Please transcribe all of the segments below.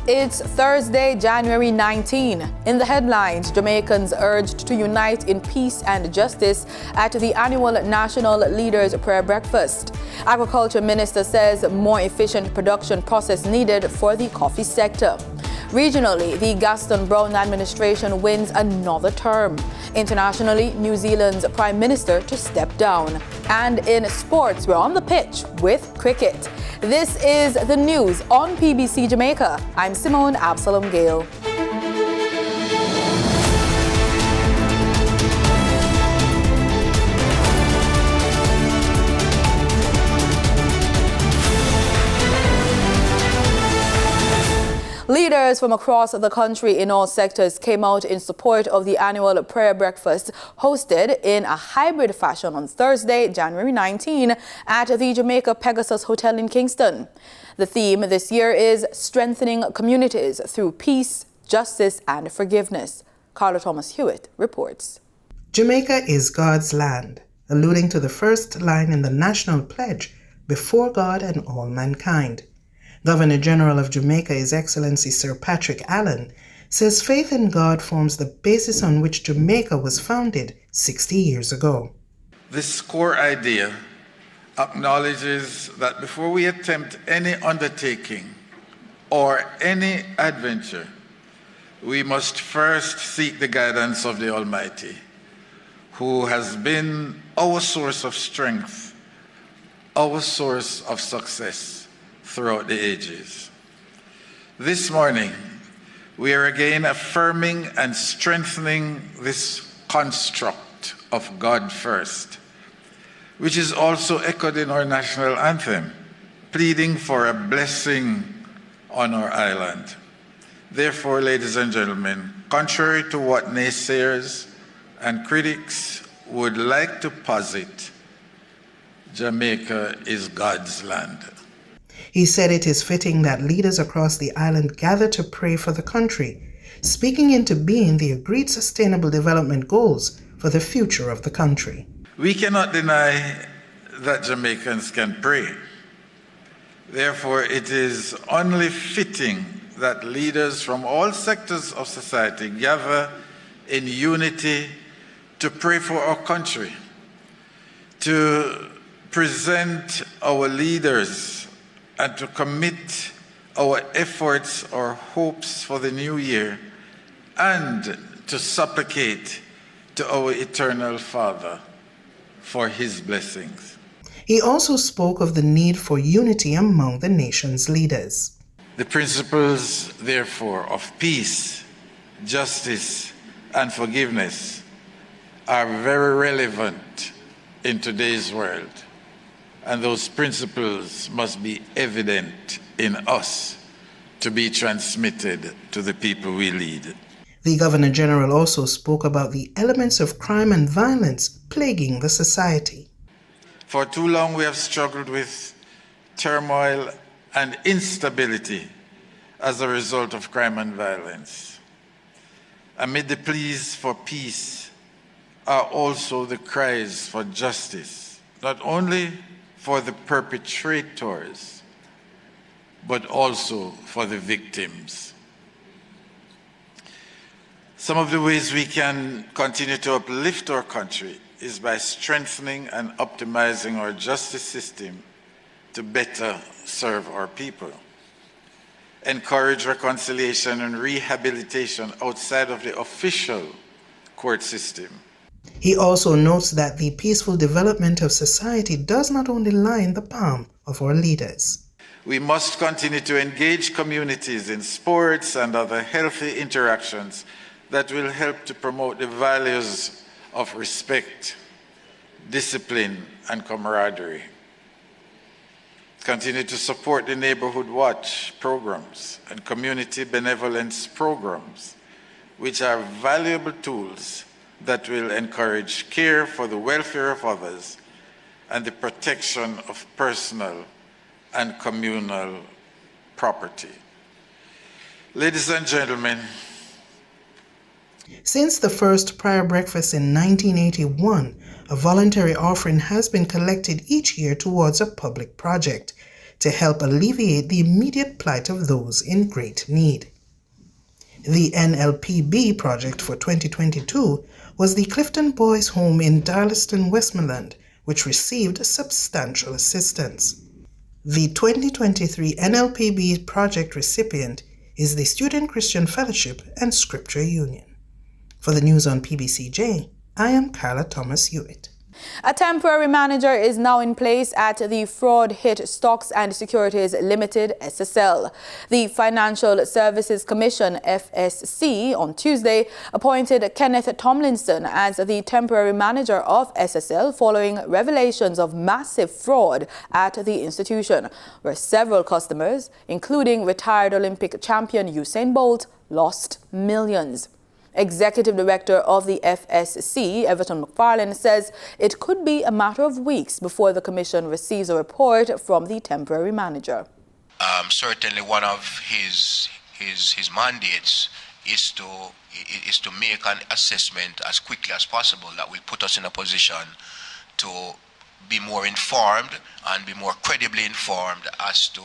It's Thursday, January 19. In the headlines, Jamaicans urged to unite in peace and justice at the annual National Leaders Prayer Breakfast. Agriculture Minister says more efficient production process needed for the coffee sector. Regionally, the Gaston Brown administration wins another term. Internationally, New Zealand's Prime Minister to step down. And in sports, we're on the pitch with cricket. This is the news on PBC Jamaica. I'm Simone Absalom Gale. Leaders from across the country in all sectors came out in support of the annual prayer breakfast hosted in a hybrid fashion on Thursday, January 19 at the Jamaica Pegasus Hotel in Kingston. The theme this year is strengthening communities through peace, justice and forgiveness. Carla Thomas Hewitt reports. Jamaica is God's land, alluding to the first line in the national pledge, before God and all mankind. Governor General of Jamaica, His Excellency Sir Patrick Allen, says faith in God forms the basis on which Jamaica was founded 60 years ago. This core idea acknowledges that before we attempt any undertaking or any adventure, we must first seek the guidance of the Almighty, who has been our source of strength, our source of success throughout the ages. This morning, we are again affirming and strengthening this construct of God first, which is also echoed in our national anthem, pleading for a blessing on our island. Therefore, ladies and gentlemen, contrary to what naysayers and critics would like to posit, Jamaica is God's land. He said it is fitting that leaders across the island gather to pray for the country, speaking into being the agreed sustainable development goals for the future of the country. We cannot deny that Jamaicans can pray. Therefore, it is only fitting that leaders from all sectors of society gather in unity to pray for our country, to present our leaders and to commit our efforts or hopes for the new year, and to supplicate to our eternal Father for his blessings. He also spoke of the need for unity among the nation's leaders. The principles, therefore, of peace, justice, and forgiveness are very relevant in today's world. And those principles must be evident in us to be transmitted to the people we lead. The Governor General also spoke about the elements of crime and violence plaguing the society. For too long we have struggled with turmoil and instability as a result of crime and violence. Amid the pleas for peace are also the cries for justice, not only for the perpetrators, but also for the victims. Some of the ways we can continue to uplift our country is by strengthening and optimizing our justice system to better serve our people, encourage reconciliation and rehabilitation outside of the official court system. He also notes that the peaceful development of society does not only lie in the palm of our leaders. We must continue to engage communities in sports and other healthy interactions that will help to promote the values of respect, discipline, and camaraderie. Continue to support the Neighborhood Watch programs and community benevolence programs, which are valuable tools that will encourage care for the welfare of others and the protection of personal and communal property. Ladies and gentlemen, since the first prayer breakfast in 1981, a voluntary offering has been collected each year towards a public project. to help alleviate the immediate plight of those in great need. The NLPB project for 2022 was the Clifton Boys Home in Darlaston, Westmoreland, which received substantial assistance. The 2023 NLPB project recipient is the Student Christian Fellowship and Scripture Union. For the news on PBCJ, I am Carla Thomas Hewitt. A temporary manager is now in place at the fraud-hit Stocks and Securities Limited (SSL). The Financial Services Commission (FSC) on Tuesday appointed Kenneth Tomlinson as the temporary manager of SSL following revelations of massive fraud at the institution, where several customers, including retired Olympic champion Usain Bolt, lost millions. Executive Director of the FSC, Everton McFarlane, says it could be a matter of weeks before the Commission receives a report from the temporary manager. Certainly one of his mandates is to make an assessment as quickly as possible that will put us in a position to be more informed and be more credibly informed as to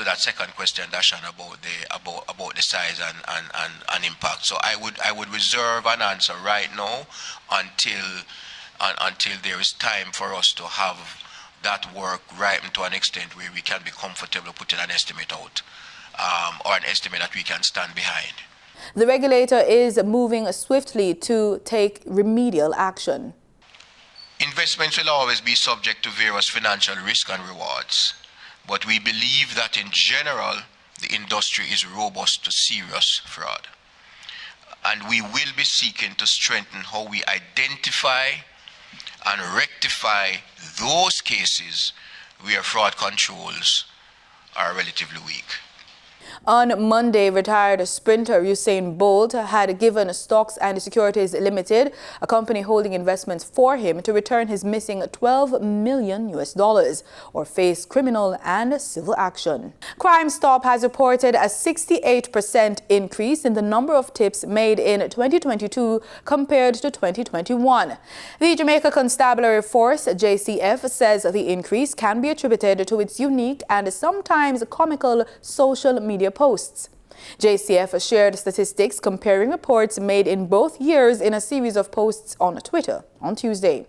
that second question, Dashan, about the size and impact. So I would reserve an answer right now until there is time for us to have that work ripened to an extent where we can be comfortable putting an estimate out, or an estimate that we can stand behind. The regulator is moving swiftly to take remedial action. Investments will always be subject to various financial risk and rewards. But we believe that in general, the industry is robust to serious fraud. And we will be seeking to strengthen how we identify and rectify those cases where fraud controls are relatively weak. On Monday, retired sprinter Usain Bolt had given Stocks and Securities Limited, a company holding investments for him, to return his missing $12 million or face criminal and civil action. Crime Stop has reported a 68% increase in the number of tips made in 2022 compared to 2021. The Jamaica Constabulary Force, JCF, says the increase can be attributed to its unique and sometimes comical social media posts. JCF shared statistics comparing reports made in both years in a series of posts on Twitter on Tuesday.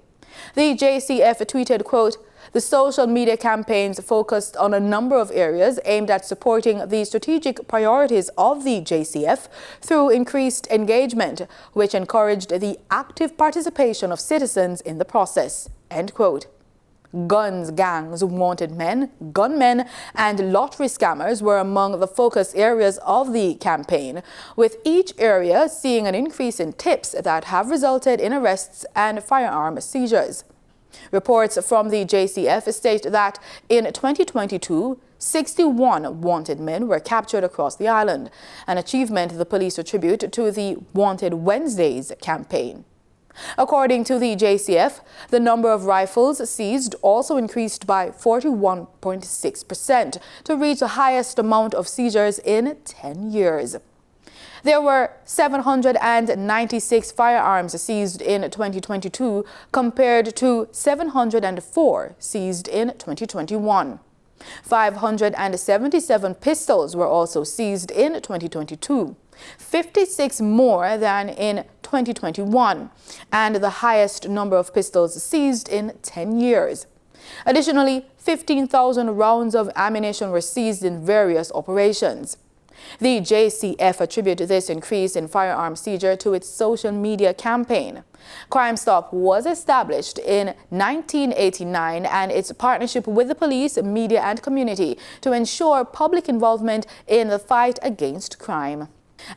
The JCF tweeted, quote, "The social media campaigns focused on a number of areas aimed at supporting the strategic priorities of the JCF through increased engagement, which encouraged the active participation of citizens in the process." End quote. Guns, gangs, wanted men, gunmen, and lottery scammers were among the focus areas of the campaign, with each area seeing an increase in tips that have resulted in arrests and firearm seizures. Reports from the JCF state that in 2022, 61 wanted men were captured across the island, an achievement the police attribute to the Wanted Wednesdays campaign. According to the JCF, the number of rifles seized also increased by 41.6% to reach the highest amount of seizures in 10 years. There were 796 firearms seized in 2022 compared to 704 seized in 2021. 577 pistols were also seized in 2022, 56 more than in 2021, and the highest number of pistols seized in 10 years. Additionally, 15,000 rounds of ammunition were seized in various operations. The JCF attributed this increase in firearm seizure to its social media campaign. Crime Stop was established in 1989 and its partnership with the police, media and community to ensure public involvement in the fight against crime.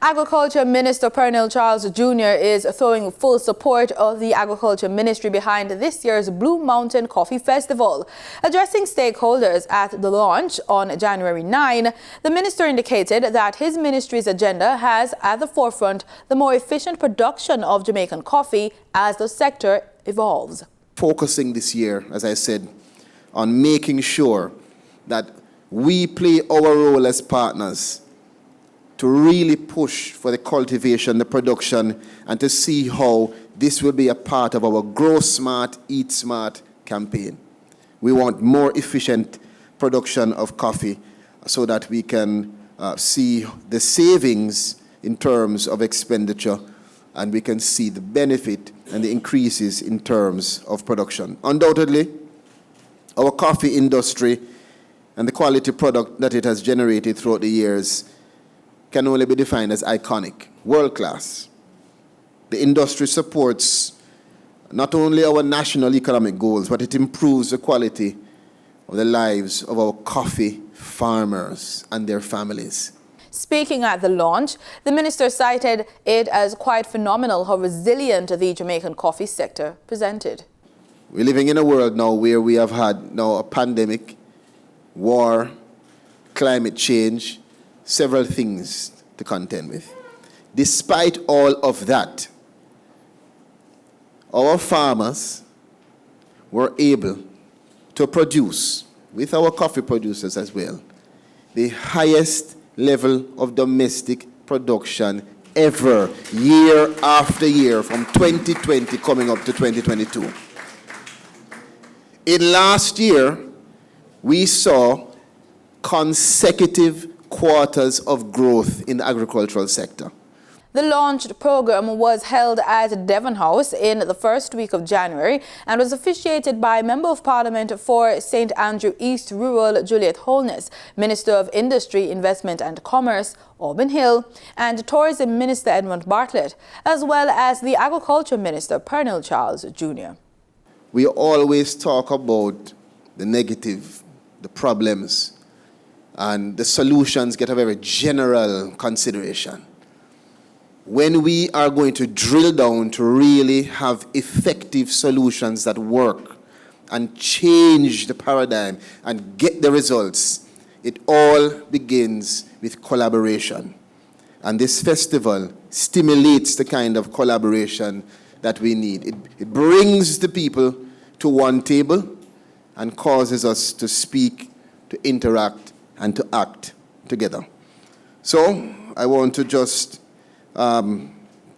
Agriculture Minister Pernell Charles Jr. is throwing full support of the Agriculture Ministry behind this year's Blue Mountain Coffee Festival. Addressing stakeholders at the launch on January 9, the minister indicated that his ministry's agenda has at the forefront the more efficient production of Jamaican coffee as the sector evolves. Focusing this year, as I said, on making sure that we play our role as partners to really push for the cultivation, the production, and to see how this will be a part of our Grow Smart, Eat Smart campaign. We want more efficient production of coffee so that we can see the savings in terms of expenditure, and we can see the benefit and the increases in terms of production. Undoubtedly, our coffee industry and the quality product that it has generated throughout the years can only be defined as iconic, world-class. The industry supports not only our national economic goals, but it improves the quality of the lives of our coffee farmers and their families. Speaking at the launch, the minister cited it as quite phenomenal how resilient the Jamaican coffee sector presented. We're living in a world now where we have had now a pandemic, war, climate change, several things to contend with. Despite all of that, our farmers were able to produce, with our coffee producers as well, the highest level of domestic production ever, year after year, from 2020 coming up to 2022. In last year, we saw consecutive quarters of growth in the agricultural sector. The launched program was held at Devon House in the first week of January and was officiated by Member of Parliament for St. Andrew East Rural Juliet Holness, Minister of Industry, Investment and Commerce, Auburn Hill, and Tourism Minister Edmund Bartlett, as well as the Agriculture Minister, Pernell Charles Jr. We always talk about the negative, the problems, and the solutions get a very general consideration. When we are going to drill down to really have effective solutions that work and change the paradigm and get the results, it all begins with collaboration. And this festival stimulates the kind of collaboration that we need. It brings the people to one table and causes us to speak, to interact, and to act together. So I want to just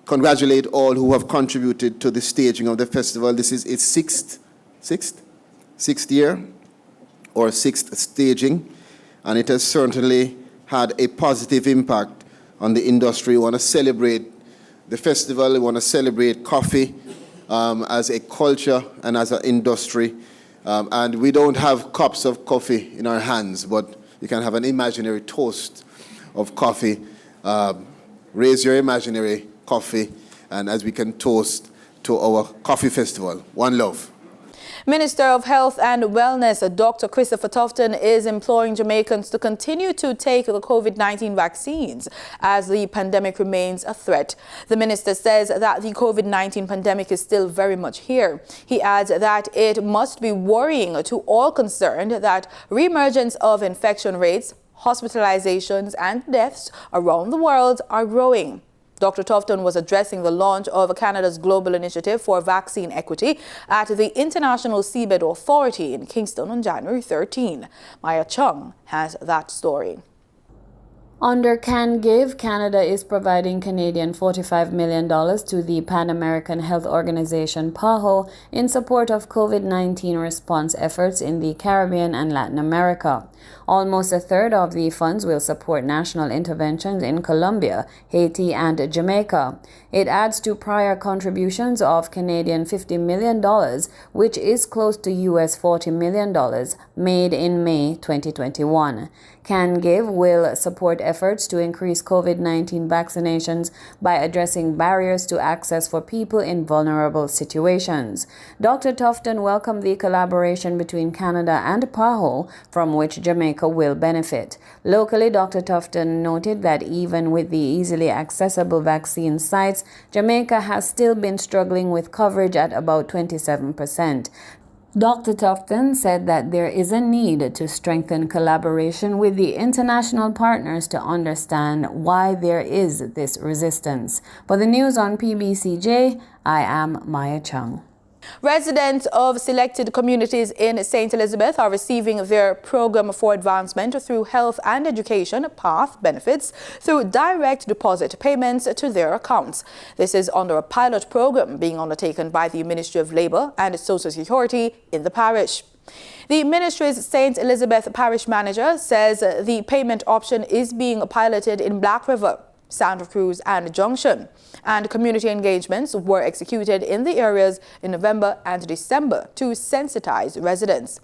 congratulate all who have contributed to the staging of the festival. This is its sixth year or sixth staging, and it has certainly had a positive impact on the industry. We want to celebrate the festival. We want to celebrate coffee as a culture and as an industry. And we don't have cups of coffee in our hands, but you can have an imaginary toast of coffee. Raise your imaginary coffee, and as we can toast to our coffee festival. One love. Minister of Health and Wellness, Dr. Christopher Tufton, is imploring Jamaicans to continue to take the COVID-19 vaccines as the pandemic remains a threat. The minister says that the COVID-19 pandemic is still very much here. He adds that it must be worrying to all concerned that reemergence of infection rates, hospitalizations and deaths around the world are growing. Dr. Tufton was addressing the launch of Canada's Global Initiative for Vaccine Equity at the International Seabed Authority in Kingston on January 13. Maya Chung has that story. Under Can Give, Canada is providing Canadian $45 million to the Pan American Health Organization, PAHO, in support of COVID-19 response efforts in the Caribbean and Latin America. Almost a third of the funds will support national interventions in Colombia, Haiti, and Jamaica. It adds to prior contributions of Canadian $50 million, which is close to US $40 million, made in May 2021. Can Give will support efforts to increase COVID-19 vaccinations by addressing barriers to access for people in vulnerable situations. Dr. Tufton welcomed the collaboration between Canada and PAHO, from which Jamaica will benefit. Locally, Dr. Tufton noted that even with the easily accessible vaccine sites, Jamaica has still been struggling with coverage at about 27%. Dr. Tufton said that there is a need to strengthen collaboration with the international partners to understand why there is this resistance. For the news on PBCJ, I am Maya Chung. Residents of selected communities in St. Elizabeth are receiving their program for advancement through health and education PATH benefits through direct deposit payments to their accounts. This is under a pilot program being undertaken by the Ministry of Labour and Social Security in the parish. The ministry's St. Elizabeth Parish manager says the payment option is being piloted in Black River, Santa Cruz and Junction, and community engagements were executed in the areas in November and December to sensitize residents.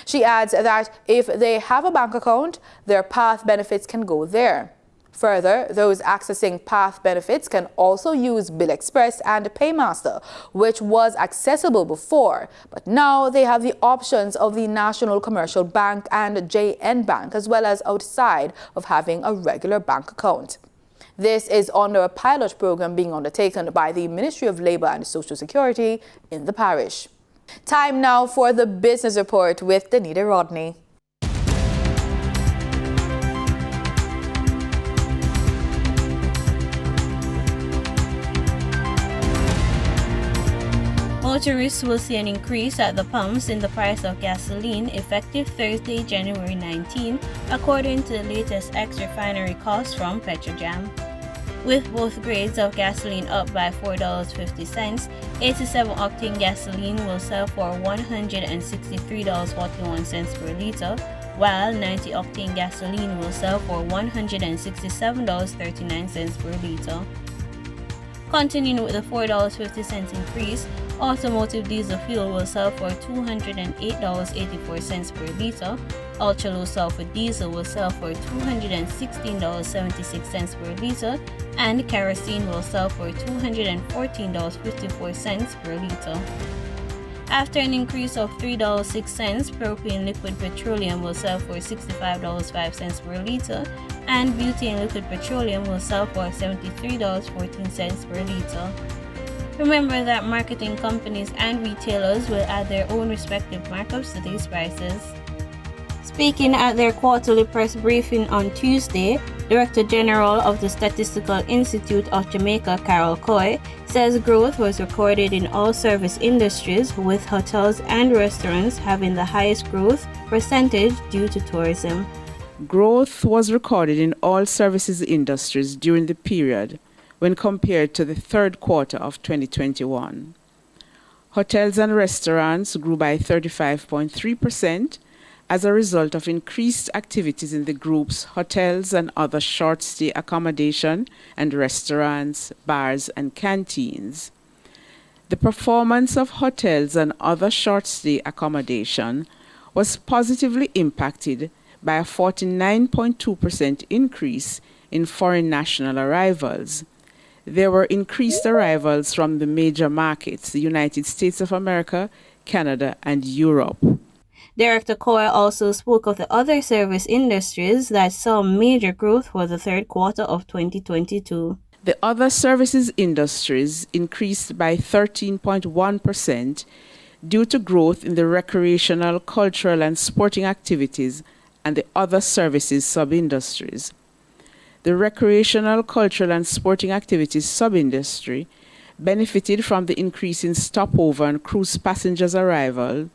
She adds that if they have a bank account, their PATH benefits can go there. Further, those accessing PATH benefits can also use Bill Express and Paymaster, which was accessible before, but now they have the options of the National Commercial Bank and JN Bank, as well as outside of having a regular bank account. This is under a pilot program being undertaken by the Ministry of Labour and Social Security in the parish. Time now for the business report with Danita Rodney. Motorists will see an increase at the pumps in the price of gasoline effective Thursday, January 19, according to the latest ex-refinery costs from Petrojam. With both grades of gasoline up by $4.50, 87-octane gasoline will sell for $163.41 per liter, while 90-octane gasoline will sell for $167.39 per liter. Continuing with the $4.50 increase, automotive diesel fuel will sell for $208.84 per liter, ultra-low sulfur diesel will sell for $216.76 per liter, and kerosene will sell for $214.54 per liter. After an increase of $3.06, propane liquid petroleum will sell for $65.05 per liter, and butane liquid petroleum will sell for $73.14 per liter. Remember that marketing companies and retailers will add their own respective markups to these prices. Speaking at their quarterly press briefing on Tuesday, Director General of the Statistical Institute of Jamaica, Carol Coy, says growth was recorded in all service industries, with hotels and restaurants having the highest growth percentage due to tourism. Growth was recorded in all services industries during the period when compared to the third quarter of 2021. Hotels and restaurants grew by 35.3% as a result of increased activities in the group's hotels and other short-stay accommodation and restaurants, bars, and canteens. The performance of hotels and other short-stay accommodation was positively impacted by a 49.2% increase in foreign national arrivals. There were increased arrivals from the major markets, the United States of America, Canada, and Europe. Director Coy also spoke of the other service industries that saw major growth for the third quarter of 2022. The other services industries increased by 13.1% due to growth in the recreational, cultural, and sporting activities and the other services sub-industries. The recreational, cultural, and sporting activities sub-industry benefited from the increase in stopover and cruise passengers' arrival,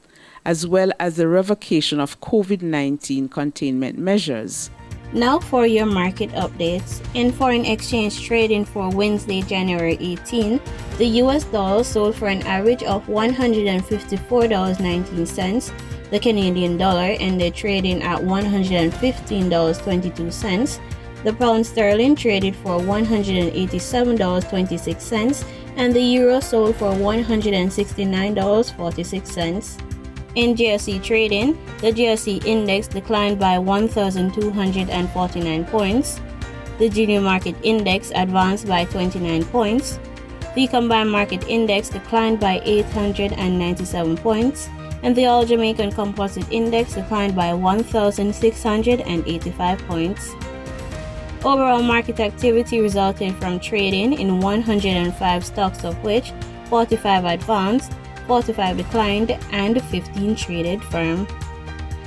as well as the revocation of COVID-19 containment measures. Now for your market updates. In foreign exchange trading for Wednesday, January 18, the US dollar sold for an average of $154.19. The Canadian dollar ended trading at $115.22. The pound sterling traded for $187.26, and the euro sold for $169.46. In GSE trading, the GSE index declined by 1,249 points. The junior market index advanced by 29 points. The combined market index declined by 897 points, and the All Jamaican Composite Index declined by 1,685 points. Overall market activity resulted from trading in 105 stocks, of which 45 advanced, 45 declined, and 15 traded firm.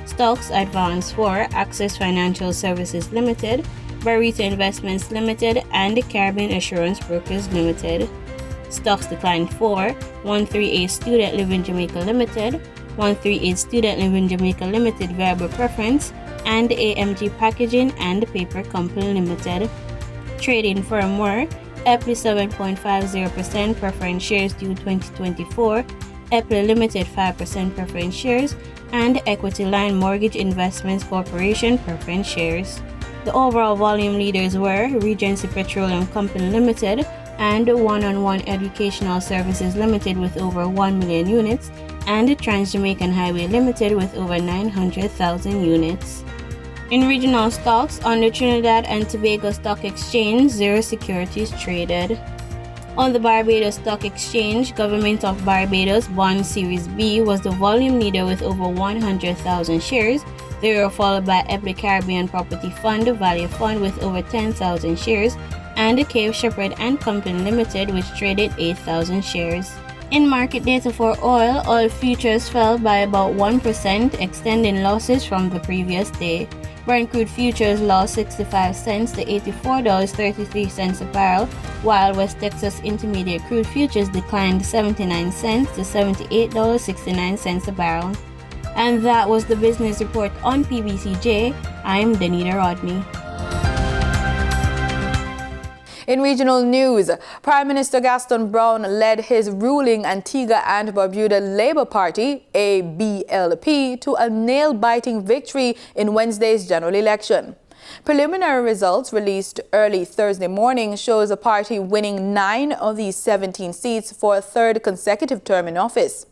Stocks advanced for Access Financial Services Limited, Barita Investments Limited, and Caribbean Assurance Brokers Limited. Stocks declined for 138 Student Living Jamaica Limited, 138 Student Living Jamaica Limited Variable Preference, and AMG Packaging and Paper Company Limited. Trading firm were Epley 7.50% preference shares due 2024, Epley Limited 5% preference shares, and Equity Line Mortgage Investments Corporation preference shares. The overall volume leaders were Regency Petroleum Company Limited and One-on-One Educational Services Limited with over 1 million units, and Trans-Jamaican Highway Limited with over 900,000 units. In regional stocks, on the Trinidad and Tobago Stock Exchange, 0 securities traded. On the Barbados Stock Exchange, Government of Barbados Bond Series B was the volume leader with over 100,000 shares. They were followed by Epley Caribbean Property Fund Value Fund with over 10,000 shares, and the Cape Shepherd and Company Limited, which traded 8,000 shares. In market data for oil futures fell by about 1%, extending losses from the previous day. Brent crude futures lost 65 cents to $84.33 a barrel, while West Texas Intermediate crude futures declined 79 cents to $78.69 a barrel. And that was the business report on PBCJ. I'm Danita Rodney. In regional news, Prime Minister Gaston Brown led his ruling Antigua and Barbuda Labour Party, ABLP, to a nail-biting victory in Wednesday's general election. Preliminary results released early Thursday morning shows the party winning 9 of the 17 seats for a third consecutive term in office.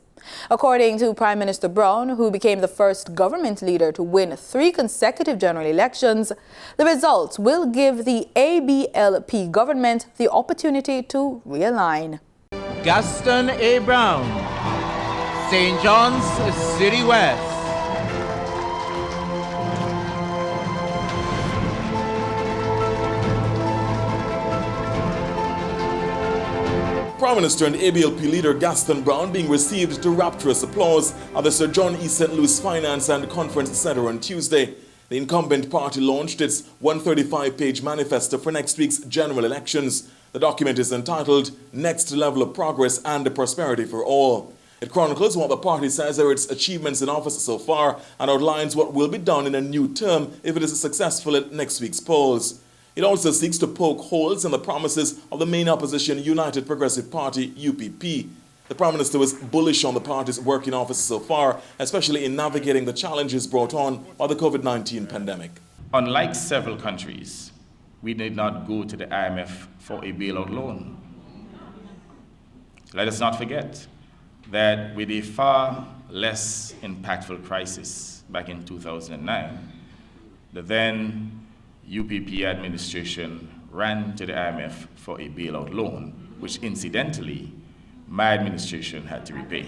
According to Prime Minister Brown, who became the first government leader to win 3 consecutive general elections, the results will give the ABLP government the opportunity to realign. Gaston A. Brown, St. John's City West. Prime Minister and ABLP leader Gaston Brown being received to rapturous applause at the Sir John E. St. Louis Finance and Conference Center on Tuesday. The incumbent party launched its 135-page manifesto for next week's general elections. The document is entitled Next Level of Progress and Prosperity for All. It chronicles what the party says are its achievements in office so far and outlines what will be done in a new term if it is successful at next week's polls. It also seeks to poke holes in the promises of the main opposition United Progressive Party, UPP. The Prime Minister was bullish on the party's work in office so far, especially in navigating the challenges brought on by the COVID-19 pandemic. Unlike several countries, we did not go to the IMF for a bailout loan. Let us not forget that with a far less impactful crisis back in 2009, the then UPP administration ran to the IMF for a bailout loan, which incidentally, my administration had to repay.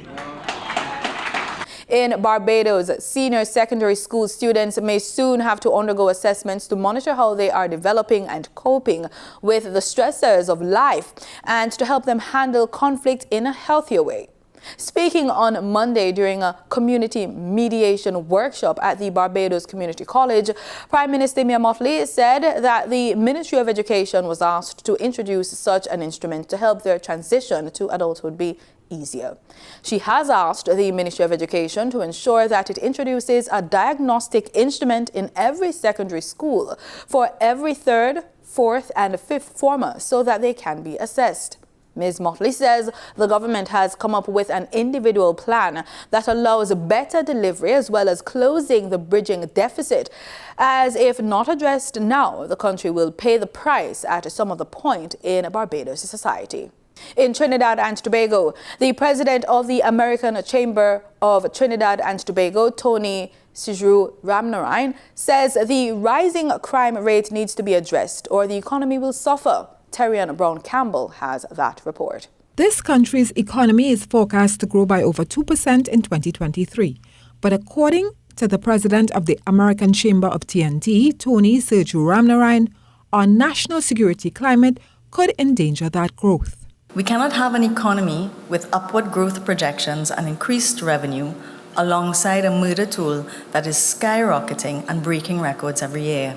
In Barbados, senior secondary school students may soon have to undergo assessments to monitor how they are developing and coping with the stressors of life and to help them handle conflict in a healthier way. Speaking on Monday during a community mediation workshop at the Barbados Community College, Prime Minister Mia Mottley said that the Ministry of Education was asked to introduce such an instrument to help their transition to adulthood be easier. She has asked the Ministry of Education to ensure that it introduces a diagnostic instrument in every secondary school for every 3rd, 4th and 5th former so that they can be assessed. Ms. Mottley says the government has come up with an individual plan that allows better delivery as well as closing the bridging deficit, as if not addressed now, the country will pay the price at some other point in Barbados society. In Trinidad and Tobago, the president of the American Chamber of Trinidad and Tobago, Tony Ramnarine, says the rising crime rate needs to be addressed or the economy will suffer. Terrian Brown-Campbell has that report. This country's economy is forecast to grow by over 2% in 2023. But according to the president of the American Chamber of TNT, Tony Ramnarine, our national security climate could endanger that growth. We cannot have an economy with upward growth projections and increased revenue alongside a murder toll that is skyrocketing and breaking records every year.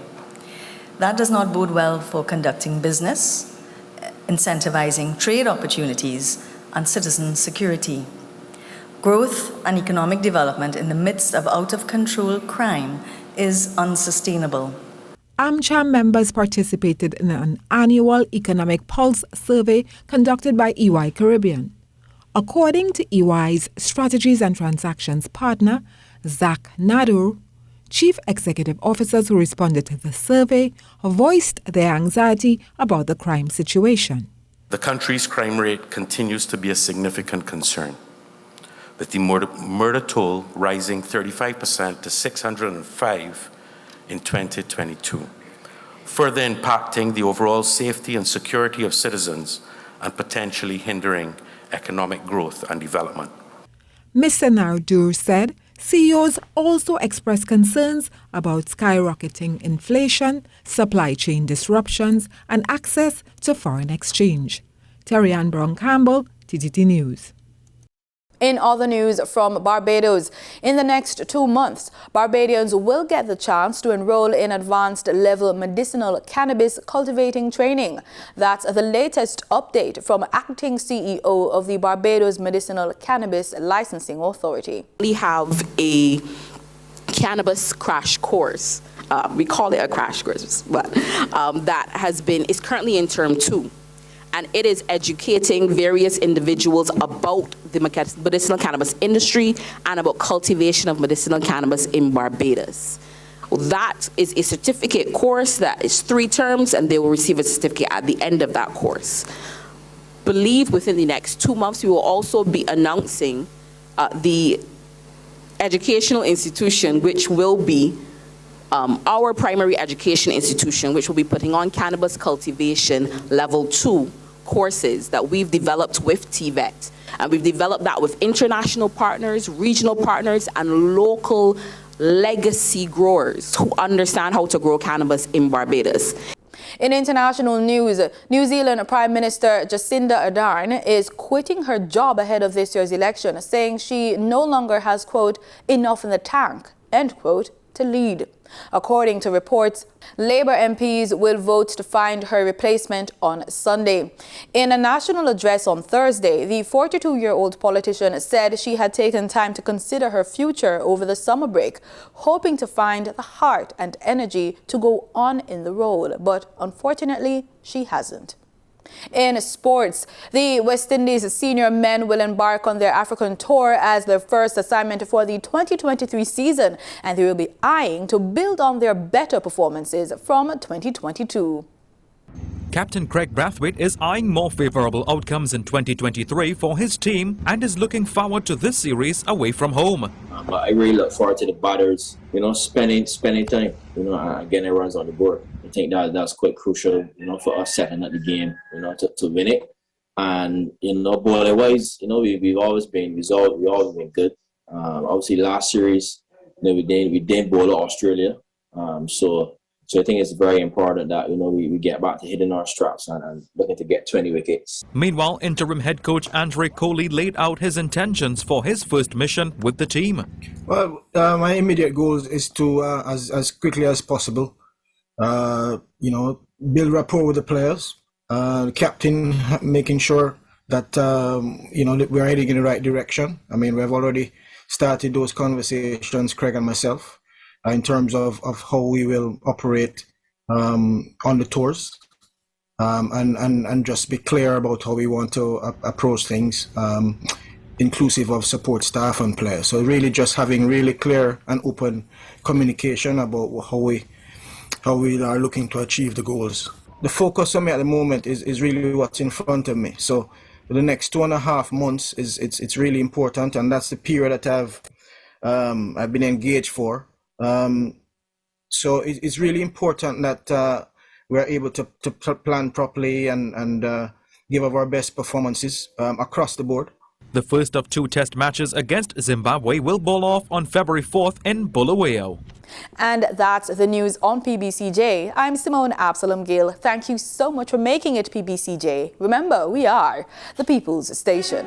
That does not bode well for conducting business, incentivizing trade opportunities, and citizen security. Growth and economic development in the midst of out-of-control crime is unsustainable. AmCham members participated in an annual Economic Pulse survey conducted by EY Caribbean. According to EY's Strategies and Transactions partner, Zach Nadur, chief executive officers who responded to the survey voiced their anxiety about the crime situation. The country's crime rate continues to be a significant concern, with the murder toll rising 35% to 605 in 2022, further impacting the overall safety and security of citizens and potentially hindering economic growth and development. Mr. Nardur said CEOs also expressed concerns about skyrocketing inflation, supply chain disruptions, and access to foreign exchange. Terry Ann Brown-Campbell, TTT News. In other news from Barbados, in the next 2 months, Barbadians will get the chance to enroll in advanced level medicinal cannabis cultivating training. That's the latest update from acting CEO of the Barbados Medicinal Cannabis Licensing Authority. We have a cannabis crash course. We call it a crash course, but is currently in term 2. And it is educating various individuals about the medicinal cannabis industry and about cultivation of medicinal cannabis in Barbados. That is a certificate course that is 3 terms, and they will receive a certificate at the end of that course. Believe within the next 2 months, we will also be announcing the educational institution, which will be our primary education institution, which will be putting on cannabis cultivation level 2 courses that we've developed with TVET. And we've developed that with international partners, regional partners, and local legacy growers who understand how to grow cannabis in Barbados. In international news, New Zealand Prime Minister Jacinda Ardern is quitting her job ahead of this year's election, saying she no longer has, quote, enough in the tank, end quote, to lead. According to reports, Labour MPs will vote to find her replacement on Sunday. In a national address on Thursday, the 42-year-old politician said she had taken time to consider her future over the summer break, hoping to find the heart and energy to go on in the role, but unfortunately, she hasn't. In sports, the West Indies senior men will embark on their African tour as their first assignment for the 2023 season, and they will be eyeing to build on their better performances from 2022. Captain Craig Brathwaite is eyeing more favourable outcomes in 2023 for his team and is looking forward to this series away from home. I really look forward to the batters, spending time, getting the runs on the board. I think that's quite crucial, for us setting up the game, to win it. And, bowling wise, we've always been good. Obviously last series, we didn't bowl at Australia. So I think it's very important that, we get back to hitting our straps and looking to get 20 wickets. Meanwhile, interim head coach Andre Coley laid out his intentions for his first mission with the team. Well, my immediate goal is to, as quickly as possible, build rapport with the players, the captain making sure that, we're heading in the right direction. I mean, we've already started those conversations, Craig and myself, in terms of how we will operate on the tours, and just be clear about how we want to approach things, inclusive of support staff and players. So really just having really clear and open communication about how we are looking to achieve the goals. The focus on me at the moment is really what's in front of me. So for the next 2.5 months it's really important, and that's the period that I've been engaged for. So it's really important that we're able to plan properly and give our best performances across the board. The first of 2 test matches against Zimbabwe will ball off on February 4th in Bulawayo. And that's the news on PBCJ. I'm Simone Absalom Gill. Thank you so much for making it PBCJ. Remember, we are the People's Station.